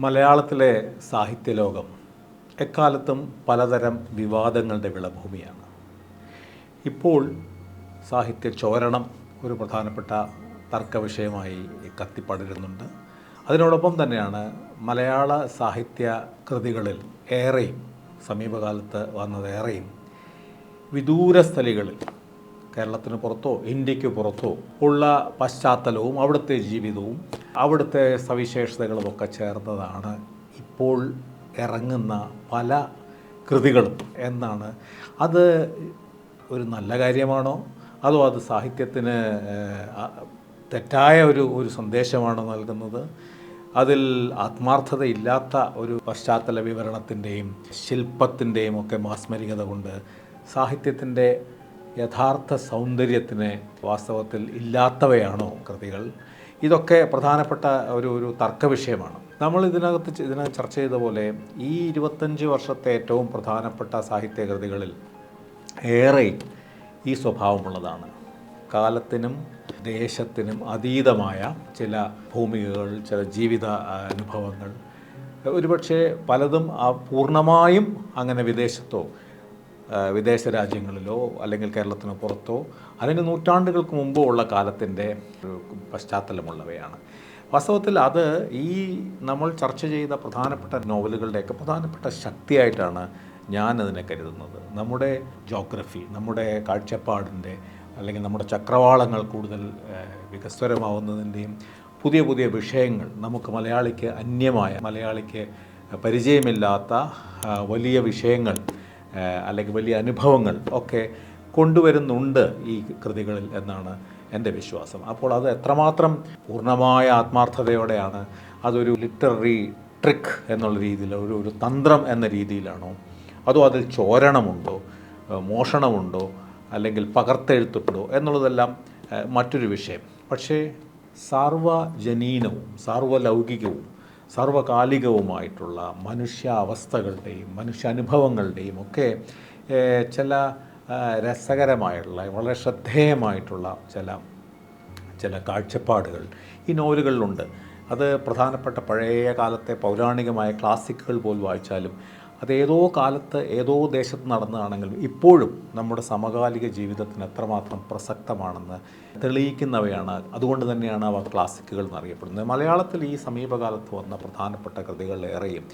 മലയാളത്തിലെ സാഹിത്യലോകം എക്കാലത്തും പലതരം വിവാദങ്ങളുടെ വിളഭൂമിയാണ്. ഇപ്പോൾ സാഹിത്യ ചോരണം ഒരു പ്രധാനപ്പെട്ട തർക്ക വിഷയമായി കത്തിപ്പടരുന്നുണ്ട്. അതിനോടൊപ്പം തന്നെയാണ് മലയാള സാഹിത്യ കൃതികളിൽ ഏറെയും സമീപകാലത്ത് വന്നതേറെയും വിദൂരസ്ഥലികളിൽ കേരളത്തിന് പുറത്തോ ഇന്ത്യക്ക് പുറത്തോ ഉള്ള പശ്ചാത്തലവും അവിടുത്തെ ജീവിതവും അവിടുത്തെ സവിശേഷതകളുമൊക്കെ ചേർന്നതാണ് ഇപ്പോൾ ഇറങ്ങുന്ന പല കൃതികളും എന്നാണ്. അത് ഒരു നല്ല കാര്യമാണോ അതോ അത് സാഹിത്യത്തിന് തെറ്റായ ഒരു സന്ദേശമാണോ നൽകുന്നത്? അതിൽ ആത്മാർത്ഥതയില്ലാത്ത ഒരു പശ്ചാത്തല വിവരണത്തിൻ്റെയും ശില്പത്തിൻ്റെയും ഒക്കെ മാസ്മരികത കൊണ്ട് സാഹിത്യത്തിൻ്റെ യഥാർത്ഥ സൗന്ദര്യത്തിന് വാസ്തവത്തിൽ ഇല്ലാത്തവയാണോ കൃതികൾ? ഇതൊക്കെ പ്രധാനപ്പെട്ട ഒരു തർക്ക വിഷയമാണ്. നമ്മൾ ഇതിനകത്ത് ചർച്ച ചെയ്ത പോലെ ഈ 25 വർഷത്തെ ഏറ്റവും പ്രധാനപ്പെട്ട സാഹിത്യ കൃതികളിൽ ഏറെ ഈ സ്വഭാവമുള്ളതാണ്. കാലത്തിനും ദേശത്തിനും അതീതമായ ചില ഭൂമികകൾ, ചില ജീവിത അനുഭവങ്ങൾ, ഒരുപക്ഷെ പലതും പൂർണ്ണമായും അങ്ങനെ വിദേശ രാജ്യങ്ങളിലോ അല്ലെങ്കിൽ കേരളത്തിന് പുറത്തോ അല്ലെങ്കിൽ നൂറ്റാണ്ടുകൾക്ക് മുമ്പോ ഉള്ള കാലത്തിൻ്റെ പശ്ചാത്തലമുള്ളവയാണ്. വാസ്തവത്തിൽ അത് ഈ നമ്മൾ ചർച്ച ചെയ്ത പ്രധാനപ്പെട്ട നോവലുകളുടെയൊക്കെ പ്രധാനപ്പെട്ട ശക്തിയായിട്ടാണ് ഞാനതിനെ കരുതുന്നത്. നമ്മുടെ ജോഗ്രഫി, നമ്മുടെ കാഴ്ചപ്പാടിൻ്റെ അല്ലെങ്കിൽ നമ്മുടെ ചക്രവാളങ്ങൾ കൂടുതൽ വികസ്വരമാവുന്നതിൻ്റെയും പുതിയ പുതിയ വിഷയങ്ങൾ നമുക്ക് മലയാളിക്ക് അന്യമായ, മലയാളിക്ക് പരിചയമില്ലാത്ത വലിയ വിഷയങ്ങൾ അല്ലെങ്കിൽ വലിയ അനുഭവങ്ങൾ ഒക്കെ കൊണ്ടുവരുന്നുണ്ട് ഈ കൃതികളിൽ എന്നാണ് എൻ്റെ വിശ്വാസം. അപ്പോൾ അത് എത്രമാത്രം പൂർണ്ണമായ ആത്മാർത്ഥതയോടെയാണ്, അതൊരു ലിറ്റററി ട്രിക്ക് എന്നുള്ള രീതിയിൽ, ഒരു തന്ത്രം എന്ന രീതിയിലാണോ, അതോ അതിൽ ചോരണമുണ്ടോ, മോഷണമുണ്ടോ, അല്ലെങ്കിൽ പകർത്തെഴുത്തുണ്ടോ എന്നുള്ളതെല്ലാം മറ്റൊരു വിഷയം. പക്ഷേ സാർവജനീനവും സാർവലൗകികവും സാർവകാലികവുമായിട്ടുള്ള മനുഷ്യാവസ്ഥകളുടെയും മനുഷ്യാനുഭവങ്ങളുടെയും ഒക്കെ ചില രസകരമായിട്ടുള്ള വളരെ ശ്രദ്ധേയമായിട്ടുള്ള ചില കാഴ്ചപ്പാടുകൾ ഈ നോവലുകളിലുണ്ട്. അത് പ്രധാനപ്പെട്ട പഴയ കാലത്തെ പൗരാണികമായ ക്ലാസിക്കുകൾ പോലും വായിച്ചാലും അതേതോ കാലത്ത് ഏതോ ദേശത്ത് നടന്നതാണെങ്കിലും ഇപ്പോഴും നമ്മുടെ സമകാലിക ജീവിതത്തിന് എത്രമാത്രം പ്രസക്തമാണെന്ന് തെളിയിക്കുന്നവയാണ്. അതുകൊണ്ട് തന്നെയാണ് അവ ക്ലാസിക്കുകൾ എന്നറിയപ്പെടുന്നത്. മലയാളത്തിൽ ഈ സമീപകാലത്ത് വന്ന പ്രധാനപ്പെട്ട കൃതികളിലേറെയും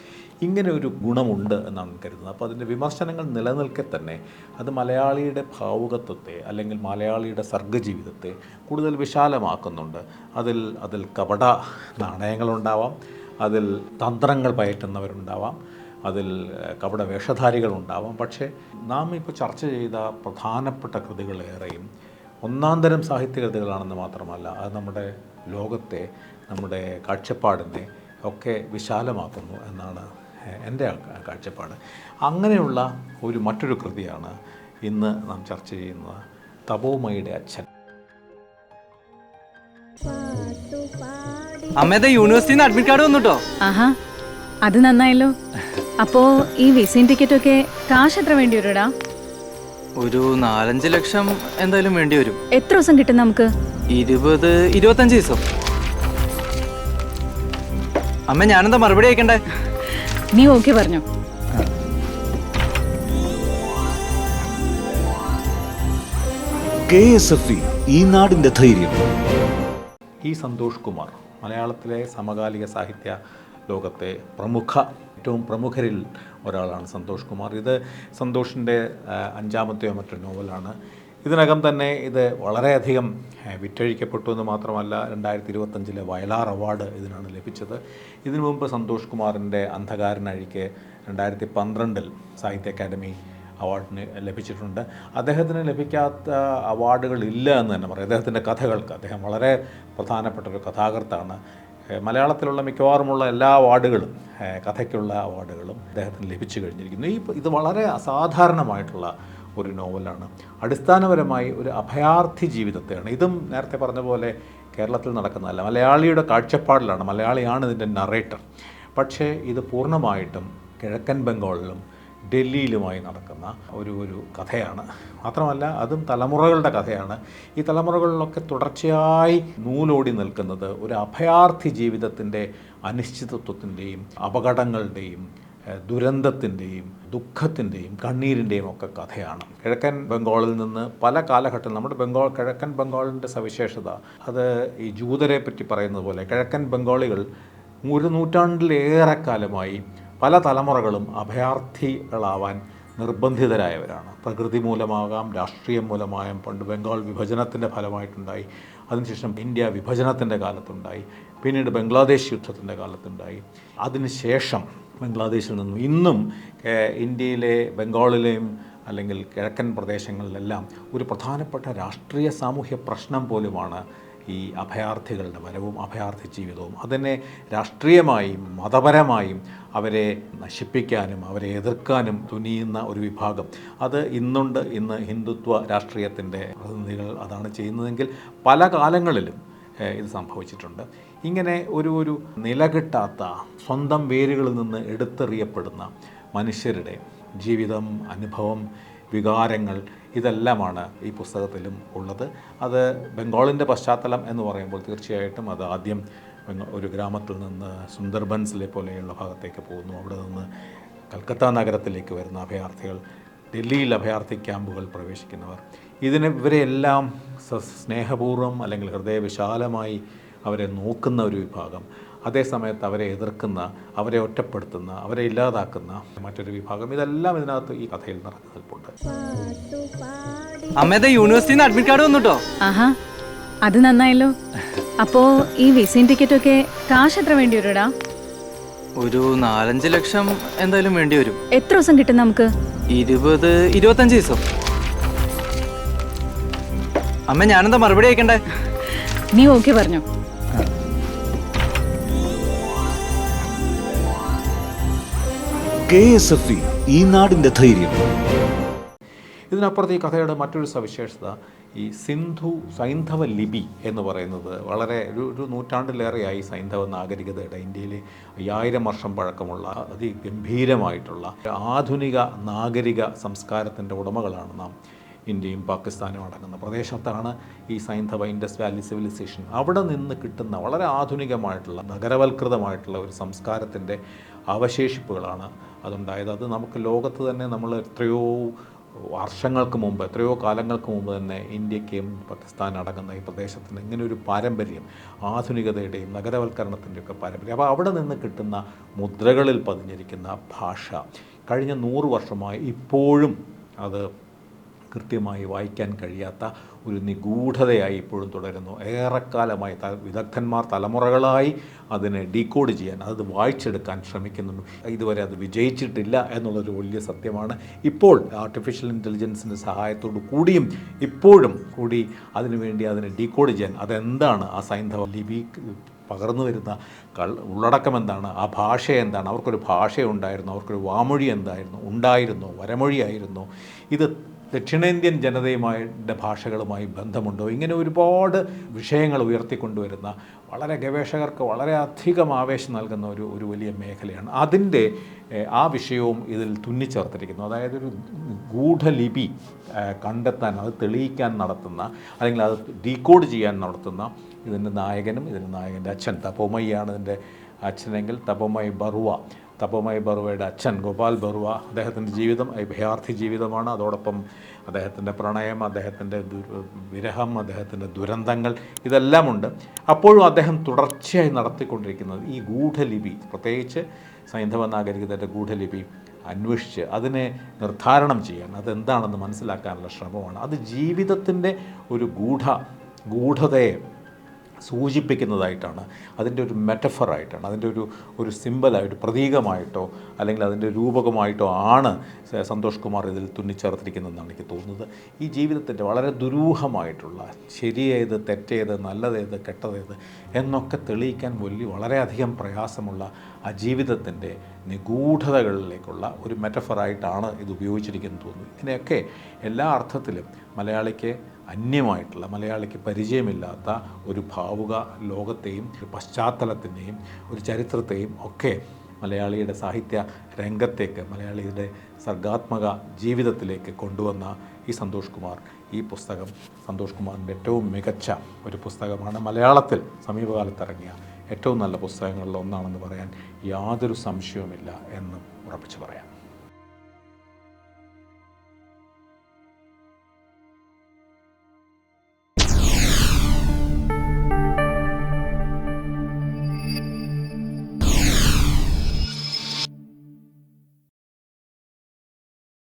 ഇങ്ങനെ ഒരു ഗുണമുണ്ട് എന്നാണ് കരുതുന്നത്. അപ്പോൾ അതിൻ്റെ വിമർശനങ്ങൾ നിലനിൽക്കെ തന്നെ അത് മലയാളിയുടെ ഭാവുകത്വത്തെ അല്ലെങ്കിൽ മലയാളിയുടെ സർഗ്ഗജീവിതത്തെ കൂടുതൽ വിശാലമാക്കുന്നുണ്ട്. അതിൽ കപട നാണയങ്ങളുണ്ടാവാം, അതിൽ തന്ത്രങ്ങൾ പയറ്റുന്നവരുണ്ടാവാം, അതിൽ കപട വേഷധാരികളുണ്ടാവാം. പക്ഷേ നാം ഇപ്പോൾ ചർച്ച ചെയ്ത പ്രധാനപ്പെട്ട കൃതികളേറെയും ഒന്നാന്തരം സാഹിത്യകൃതികളാണെന്ന് മാത്രമല്ല, അത് നമ്മുടെ ലോകത്തെ, നമ്മുടെ കാഴ്ചപ്പാടിനെ ഒക്കെ വിശാലമാക്കുന്നു എന്നാണ് എൻ്റെ കാഴ്ചപ്പാട്. അങ്ങനെയുള്ള മറ്റൊരു കൃതിയാണ് ഇന്ന് നാം ചർച്ച ചെയ്യുന്ന തപോമയുടെ അച്ഛൻ. അമ്മേടെ യൂണിവേഴ്സിറ്റിയിൽ നിന്ന് അഡ്മിറ്റ് കാർഡ് വന്നിട്ടോ? ആഹാ, അത് നന്നായല്ലോ. അപ്പോ ഈ വിസയും ടിക്കറ്റൊക്കെ കാശ് എത്ര വേണ്ടി വരുടാ? ഒരു 4-5 ലക്ഷം എന്തായാലും വേണ്ടി വരും. എത്ര ദിവസം കിട്ടും നമുക്ക്? 20-25 ദിവസം. അമ്മ ഞാനെന്താ മറുപടി അയക്കണ്ടേ? നീ ഓക്കെ പറഞ്ഞോ? KSFE, ഈ നാടിന്റെ ധൈര്യം. ഈ സന്തോഷ് കുമാർ മലയാളത്തിലെ സമകാലിക സാഹിത്യ ലോകത്തെ ഏറ്റവും പ്രമുഖരിൽ ഒരാളാണ് സന്തോഷ് കുമാർ. ഇത് സന്തോഷിൻ്റെ 5ാമത്തെയോ മറ്റൊരു നോവലാണ്. ഇതിനകം തന്നെ ഇത് വളരെയധികം വിറ്റഴിക്കപ്പെട്ടു എന്ന് മാത്രമല്ല 2025 വയലാർ അവാർഡ് ഇതിനാണ് ലഭിച്ചത്. ഇതിനു മുമ്പ് സന്തോഷ് കുമാറിൻ്റെ അന്ധകാരനഴിക്ക് 2012 സാഹിത്യ അക്കാദമി അവാർഡിന് ലഭിച്ചിട്ടുണ്ട്. അദ്ദേഹത്തിന് ലഭിക്കാത്ത അവാർഡുകളില്ല എന്ന് തന്നെ പറയാം. അദ്ദേഹത്തിൻ്റെ കഥകൾക്ക്, അദ്ദേഹം വളരെ പ്രധാനപ്പെട്ട ഒരു കഥാകൃത്താണ്. മലയാളത്തിലുള്ള മിക്കവാറുമുള്ള എല്ലാ അവാർഡുകളും, കഥയ്ക്കുള്ള അവാർഡുകളും അദ്ദേഹത്തിന് ലഭിച്ചു കഴിഞ്ഞിരിക്കുന്നു. ഇത് വളരെ അസാധാരണമായിട്ടുള്ള ഒരു നോവലാണ്. അടിസ്ഥാനപരമായി ഒരു അഭയാർത്ഥി ജീവിതത്തെയാണ്. ഇതും നേരത്തെ പറഞ്ഞ പോലെ കേരളത്തിൽ നടക്കുന്നതല്ല, മലയാളിയുടെ കാഴ്ചപ്പാടിലാണ്. മലയാളിയാണ് ഇതിൻ്റെ നറേറ്റർ. പക്ഷേ ഇത് പൂർണ്ണമായിട്ടും കിഴക്കൻ ബംഗാളിലും ഡൽഹിയിലുമായി നടക്കുന്ന ഒരു കഥയാണ്. മാത്രമല്ല അതും തലമുറകളുടെ കഥയാണ്. ഈ തലമുറകളിലൊക്കെ തുടർച്ചയായി നൂലോടി നിൽക്കുന്നത് ഒരു അഭയാർത്ഥി ജീവിതത്തിൻ്റെ അനിശ്ചിതത്വത്തിൻ്റെയും അപകടങ്ങളുടെയും ദുരന്തത്തിൻ്റെയും ദുഃഖത്തിൻ്റെയും കണ്ണീരിൻ്റെയും ഒക്കെ കഥയാണ്. കിഴക്കൻ ബംഗാളിൽ നിന്ന് പല കാലഘട്ടത്തിൽ നമ്മുടെ കിഴക്കൻ ബംഗാളിൻ്റെ സവിശേഷത അത് ഈ ജൂതരെ പറ്റി പറയുന്നത് പോലെ കിഴക്കൻ ബംഗാളികൾ ഒരു നൂറ്റാണ്ടിലേറെ കാലമായി പല തലമുറകളും അഭയാർത്ഥികളാവാൻ നിർബന്ധിതരായവരാണ്. പ്രകൃതി മൂലമാകാം, രാഷ്ട്രീയം മൂലമായും. പണ്ട് ബംഗാൾ വിഭജനത്തിൻ്റെ ഫലമായിട്ടുണ്ടായി, അതിനുശേഷം ഇന്ത്യ വിഭജനത്തിൻ്റെ കാലത്തുണ്ടായി, പിന്നീട് ബംഗ്ലാദേശ് യുദ്ധത്തിൻ്റെ കാലത്തുണ്ടായി. അതിനുശേഷം ബംഗ്ലാദേശിൽ നിന്നും ഇന്നും ഇന്ത്യയിലെ ബംഗാളിലെയും അല്ലെങ്കിൽ കിഴക്കൻ പ്രദേശങ്ങളിലെല്ലാം ഒരു പ്രധാനപ്പെട്ട രാഷ്ട്രീയ സാമൂഹ്യ പ്രശ്നം പോലുമാണ് ഈ അഭയാർത്ഥികളുടെ വരവും അഭയാർത്ഥി ജീവിതവും. അതിനെ രാഷ്ട്രീയമായും മതപരമായും അവരെ നശിപ്പിക്കാനും അവരെ എതിർക്കാനും തുനിയുന്ന ഒരു വിഭാഗം അത് ഇന്നുണ്ട്. ഇന്ന് ഹിന്ദുത്വ രാഷ്ട്രീയത്തിൻ്റെ പ്രതിനിധികൾ അതാണ് ചെയ്യുന്നതെങ്കിൽ പല കാലങ്ങളിലും ഇത് സംഭവിച്ചിട്ടുണ്ട്. ഇങ്ങനെ ഒരു നിലകിട്ടാത്ത സ്വന്തം വേരുകളിൽ നിന്ന് എടുത്തെറിയപ്പെടുന്ന മനുഷ്യരുടെ ജീവിതം, അനുഭവം, വികാരങ്ങൾ ഇതെല്ലാമാണ് ഈ പുസ്തകത്തിലും ഉള്ളത്. അത് ബംഗാളിൻ്റെ പശ്ചാത്തലം എന്ന് പറയുമ്പോൾ തീർച്ചയായിട്ടും അത് ആദ്യം ഒരു ഗ്രാമത്തിൽ നിന്ന് സുന്ദർബൻസിലെ പോലെയുള്ള ഭാഗത്തേക്ക് പോകുന്നു. അവിടെ നിന്ന് കൽക്കത്ത നഗരത്തിലേക്ക് വരുന്ന അഭയാർത്ഥികൾ, ഡൽഹിയിൽ അഭയാർത്ഥി ക്യാമ്പുകൾ പ്രവേശിക്കുന്നവർ, ഇവരെയെല്ലാം സ്നേഹപൂർവ്വം അല്ലെങ്കിൽ ഹൃദയവിശാലമായി അവരെ നോക്കുന്ന ഒരു വിഭാഗം, അതേസമയത്ത് അവരെ എതിർക്കുന്ന, അവരെ ഒറ്റപ്പെടുത്തുന്ന, അവരെ ഇല്ലാതാക്കുന്ന മറ്റൊരു വിഭാഗം, ഇതെല്ലാം ഇതിനകത്ത് ഈ കഥയിൽ നിറഞ്ഞു നിൽപ്പുണ്ട്. അമ്മേടെ യൂണിവേഴ്സിറ്റിയിൽ നിന്ന് അഡ്മിറ്റ് കാർഡ് വന്നിട്ടോ? ആഹാ, അത് നന്നായല്ലോ. അപ്പോ ഈ വിസയും ടിക്കറ്റൊക്കെ കാശ് എത്ര വേണ്ടി വരുടാ? ഒരു 4-5 ലക്ഷം എന്തായാലും വേണ്ടി വരും. എത്ര ദിവസം കിട്ടും നമുക്ക്? 20-25 ദിവസം. അമ്മ ഞാനെന്താ മറുപടി അയക്കണ്ടേ? നീ ഓക്കെ പറഞ്ഞോ? KSFE ഈ നാടിൻ്റെ ധൈര്യം. ഇതിനപ്പുറത്ത് ഈ കഥയുടെ മറ്റൊരു സവിശേഷത ഈ സൈന്ധവ ലിപി എന്ന് പറയുന്നത് വളരെ ഒരു നൂറ്റാണ്ടിലേറെയായി സൈന്ധവ നാഗരികതയുടെ ഇന്ത്യയിലെ 5000 വർഷം പഴക്കമുള്ള അതിഗംഭീരമായിട്ടുള്ള ആധുനിക നാഗരിക സംസ്കാരത്തിൻ്റെ ഉടമകളാണ് നാം. ഇന്ത്യയും പാകിസ്ഥാനും അടങ്ങുന്ന പ്രദേശത്താണ് ഈ സൈന്ധവ ഇൻഡസ് വാലി സിവിലൈസേഷൻ. അവിടെ നിന്ന് കിട്ടുന്ന വളരെ ആധുനികമായിട്ടുള്ള നഗരവൽകൃതമായിട്ടുള്ള ഒരു സംസ്കാരത്തിൻ്റെ അവശേഷിപ്പുകളാണ് അതുണ്ടായത്. അത് നമുക്ക് ലോകത്ത് തന്നെ നമ്മൾ എത്രയോ വർഷങ്ങൾക്ക് മുമ്പ്, എത്രയോ കാലങ്ങൾക്ക് മുമ്പ് തന്നെ ഇന്ത്യക്കും പാകിസ്ഥാൻ അടങ്ങുന്ന ഈ പ്രദേശത്തിന് ഇങ്ങനെ ഒരു പാരമ്പര്യം, ആധുനികതയുടെയും നഗരവൽക്കരണത്തിൻ്റെയൊക്കെ പാരമ്പര്യം. അപ്പോൾ അവിടെ നിന്ന് കിട്ടുന്ന മുദ്രകളിൽ പതിഞ്ഞിരിക്കുന്ന ഭാഷ കഴിഞ്ഞ 100 വർഷമായി ഇപ്പോഴും അത് കൃത്യമായി വായിക്കാൻ കഴിയാത്ത ഒരു നിഗൂഢതയായി ഇപ്പോഴും തുടരുന്നു. ഏറെക്കാലമായി വിദഗ്ധന്മാർ തലമുറകളായി അതിനെ ഡീകോഡ് ചെയ്യാൻ, അത് വായിച്ചെടുക്കാൻ ശ്രമിക്കുന്നുണ്ട്. ഇതുവരെ അത് വിജയിച്ചിട്ടില്ല എന്നുള്ളൊരു വലിയ സത്യമാണ്. ഇപ്പോൾ ആർട്ടിഫിഷ്യൽ ഇൻ്റലിജൻസിൻ്റെ സഹായത്തോടു കൂടിയും ഇപ്പോഴും കൂടി അതിനുവേണ്ടി അതിനെ ഡീകോഡ് ചെയ്യാൻ, അതെന്താണ് ആ സൈന്ധവ ലിപി പകർന്നു വരുന്ന ഉള്ളടക്കം എന്താണ്, ആ ഭാഷ എന്താണ്, അവർക്കൊരു ഭാഷയുണ്ടായിരുന്നു, അവർക്കൊരു വാമൊഴി ഉണ്ടായിരുന്നോ, വരമൊഴിയായിരുന്നു, ഇത് ദക്ഷിണേന്ത്യൻ ജനതയുമായിട്ട് ഭാഷകളുമായി ബന്ധമുണ്ടോ, ഇങ്ങനെ ഒരുപാട് വിഷയങ്ങൾ ഉയർത്തിക്കൊണ്ടുവരുന്ന വളരെ ഗവേഷകർക്ക് വളരെ അധികം ആവേശം നൽകുന്ന ഒരു വലിയ മേഖലയാണ്. അതിൻ്റെ ആ വിഷയവും ഇതിൽ തുന്നിച്ചേർത്തിരിക്കുന്നു. അതായത് ഒരു ഗൂഢലിപി കണ്ടെത്താൻ, അത് തെളിയിക്കാൻ നടത്തുന്ന, അല്ലെങ്കിൽ അത് ഡീകോഡ് ചെയ്യാൻ നടത്തുന്ന ഇതിൻ്റെ നായകനും ഇതിൻ്റെ നായകൻ്റെ അച്ഛൻ തപോമയിയാണ് ഇതിൻ്റെ അച്ഛനെങ്കിൽ തപോമയി ബറുവയുടെ അച്ഛൻ ഗോപാൽ ബറുവ, അദ്ദേഹത്തിൻ്റെ ജീവിതം അഭയാർത്ഥി ജീവിതമാണ്. അതോടൊപ്പം അദ്ദേഹത്തിൻ്റെ പ്രണയം, അദ്ദേഹത്തിൻ്റെ വിരഹം, അദ്ദേഹത്തിൻ്റെ ദുരന്തങ്ങൾ ഇതെല്ലാമുണ്ട്. അപ്പോഴും അദ്ദേഹം തുടർച്ചയായി നടത്തിക്കൊണ്ടിരിക്കുന്നത് ഈ ഗൂഢലിപി, പ്രത്യേകിച്ച് സൈന്ധവ നാഗരികതയുടെ ഗൂഢലിപി അന്വേഷിച്ച് അതിനെ നിർദ്ധാരണം ചെയ്യാൻ, അതെന്താണെന്ന് മനസ്സിലാക്കാനുള്ള ശ്രമമാണ്. അത് ജീവിതത്തിൻ്റെ ഒരു ഗൂഢതയെ സൂചിപ്പിക്കുന്നതായിട്ടാണ്, അതിൻ്റെ ഒരു മെറ്റഫറായിട്ടാണ്, അതിൻ്റെ ഒരു സിമ്പലായിട്ട്, പ്രതീകമായിട്ടോ അല്ലെങ്കിൽ അതിൻ്റെ രൂപകമായിട്ടോ ആണ് സന്തോഷ് കുമാർ ഇതിൽ തുന്നിച്ചേർത്തിരിക്കുന്നതെന്നാണ് എനിക്ക് തോന്നുന്നത്. ഈ ജീവിതത്തിൻ്റെ വളരെ ദുരൂഹമായിട്ടുള്ള ശരിയേത്, തെറ്റേത്, നല്ലതേത്, കെട്ടതേത് എന്നൊക്കെ തെളിയിക്കാൻ വളരെയധികം പ്രയാസമുള്ള ആ ജീവിതത്തിൻ്റെ നിഗൂഢതകളിലേക്കുള്ള ഒരു മെറ്റഫറായിട്ടാണ് ഇത് ഉപയോഗിച്ചിരിക്കുന്നത് തോന്നുന്നു. ഇതിനെയൊക്കെ എല്ലാ അർത്ഥത്തിലും മലയാളിക്ക് അന്യമായിട്ടുള്ള, മലയാളിക്ക് പരിചയമില്ലാത്ത ഒരു ഭാവുക ലോകത്തെയും ഒരു പശ്ചാത്തലത്തിൻ്റെയും ഒരു ചരിത്രത്തെയും ഒക്കെ മലയാളിയുടെ സാഹിത്യ രംഗത്തേക്ക്, മലയാളിയുടെ സർഗാത്മക ജീവിതത്തിലേക്ക് കൊണ്ടുവന്ന ഈ സന്തോഷ് കുമാർ, ഈ പുസ്തകം സന്തോഷ് കുമാറിൻ്റെ ഏറ്റവും മികച്ച ഒരു പുസ്തകമാണ്. മലയാളത്തിൽ സമീപകാലത്ത് ഇറങ്ങിയ ഏറ്റവും നല്ല പുസ്തകങ്ങളിൽ ഒന്നാണെന്ന് പറയാൻ യാതൊരു സംശയവുമില്ല എന്നും ഉറപ്പിച്ചു പറയാം.